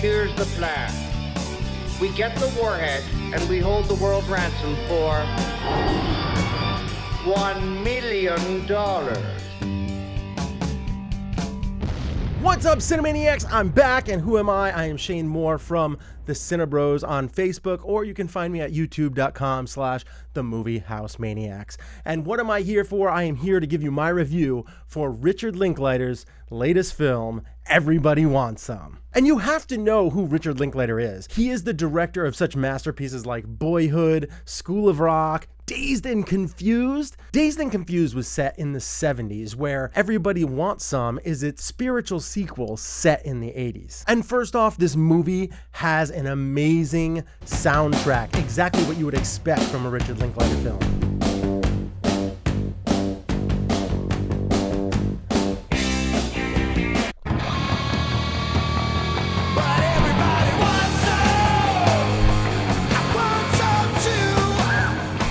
Here's the plan. We get the warhead and we hold the world ransom for $1 million. What's up, Cinemaniacs? I'm back, and who am I? I am Shane Moore from the Cinebros on Facebook, or you can find me at youtube.com/themovieHouseManiacs. And what am I here for? I am here to give you my review for Richard Linklaters' latest film, Everybody Wants Some. And you have to know who Richard Linklater is. He is the director of such masterpieces like Boyhood, School of Rock, Dazed and Confused. Dazed and Confused was set in the 70s, where Everybody Wants Some is its spiritual sequel set in the 80s. And first off, this movie has an amazing soundtrack, exactly what you would expect from a Richard Linklater film.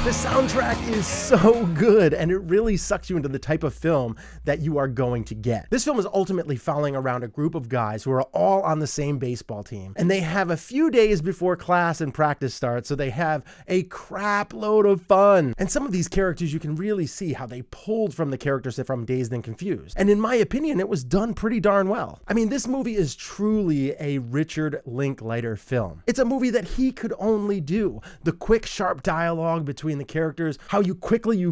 The soundtrack is so good, and it really sucks you into the type of film that you are going to get. This film is ultimately following around a group of guys who are all on the same baseball team, and they have a few days before class and practice starts, so they have a crap load of fun. And some of these characters, you can really see how they pulled from the characters from Dazed and Confused. And in my opinion, it was done pretty darn well. I mean, this movie is truly a Richard Linklater film. It's a movie that he could only do. The quick, sharp dialogue between the characters, how you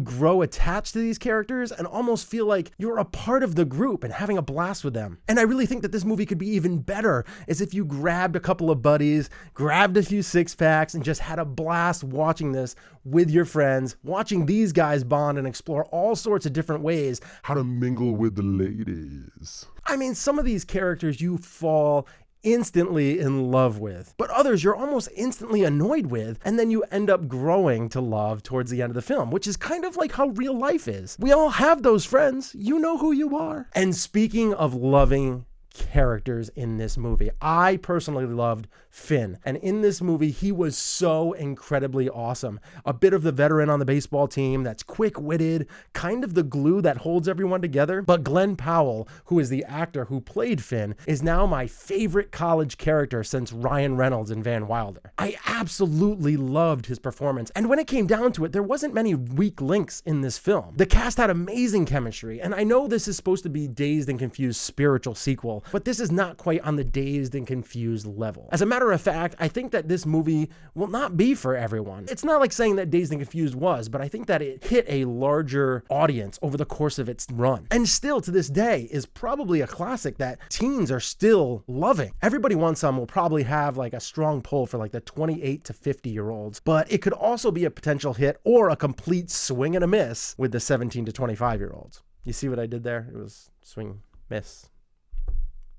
grow attached to these characters and almost feel like you're a part of the group and having a blast with them. And I really think that this movie could be even better as if you grabbed a couple of buddies, grabbed a few six-packs, and just had a blast watching this with your friends, watching these guys bond and explore all sorts of different ways how to mingle with the ladies. I mean, some of these characters you fall instantly in love with, but others you're almost instantly annoyed with, and then you end up growing to love towards the end of the film, which is kind of like how real life is. We all have those friends. You know who you are. And speaking of loving characters in this movie, I personally loved Finn, and in this movie he was so incredibly awesome. A bit of the veteran on the baseball team that's quick-witted, kind of the glue that holds everyone together. But Glenn Powell, who is the actor who played Finn, is now my favorite college character since Ryan Reynolds in Van Wilder. I absolutely loved his performance, and when it came down to it, there wasn't many weak links in this film. The cast had amazing chemistry, and I know this is supposed to be Dazed and Confused spiritual sequel, but this is not quite on the Dazed and Confused level. As a matter of fact, I think that this movie will not be for everyone. It's not like saying that Dazed and Confused was, but I think that it hit a larger audience over the course of its run. And still to this day is probably a classic that teens are still loving. Everybody Wants Some will probably have like a strong pull for like the 28 to 50 year olds, but it could also be a potential hit or a complete swing and a miss with the 17 to 25 year olds. You see what I did there? It was swing, miss.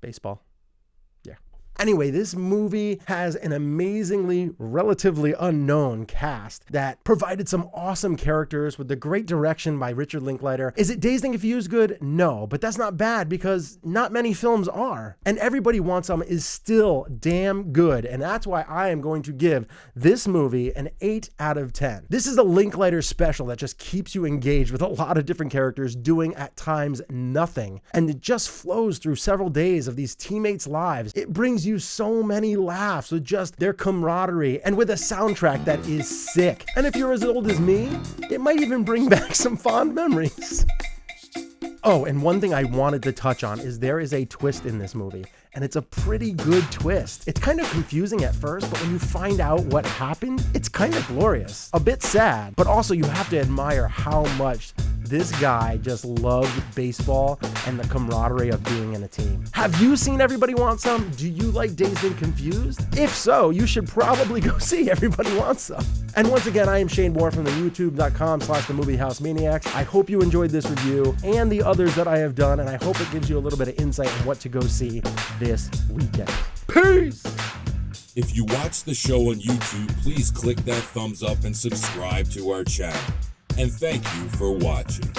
Baseball. Yeah. Anyway, this movie has an amazingly, relatively unknown cast that provided some awesome characters with the great direction by Richard Linklater. Is it Dazed and Confused good? No, but that's not bad because not many films are. And Everybody Wants Some is still damn good, and that's why I am going to give this movie an 8 out of 10. This is a Linklater special that just keeps you engaged with a lot of different characters doing at times nothing, and it just flows through several days of these teammates' lives. It brings you so many laughs with just their camaraderie and with a soundtrack that is sick. And if you're as old as me, it might even bring back some fond memories. Oh, and one thing I wanted to touch on is there is a twist in this movie, and it's a pretty good twist. It's kind of confusing at first, but when you find out what happened, it's kind of glorious. A bit sad, but also you have to admire how much this guy just loved baseball and the camaraderie of being in a team. Have you seen Everybody Wants Some? Do you like Dazed and Confused? If so, you should probably go see Everybody Wants Some. And once again, I am Shane Moore from the youtube.com/themovieHouseManiacs. I hope you enjoyed this review and the others that I have done, and I hope it gives you a little bit of insight on what to go see this weekend. Peace! If you watch the show on YouTube, please click that thumbs up and subscribe to our channel. And thank you for watching.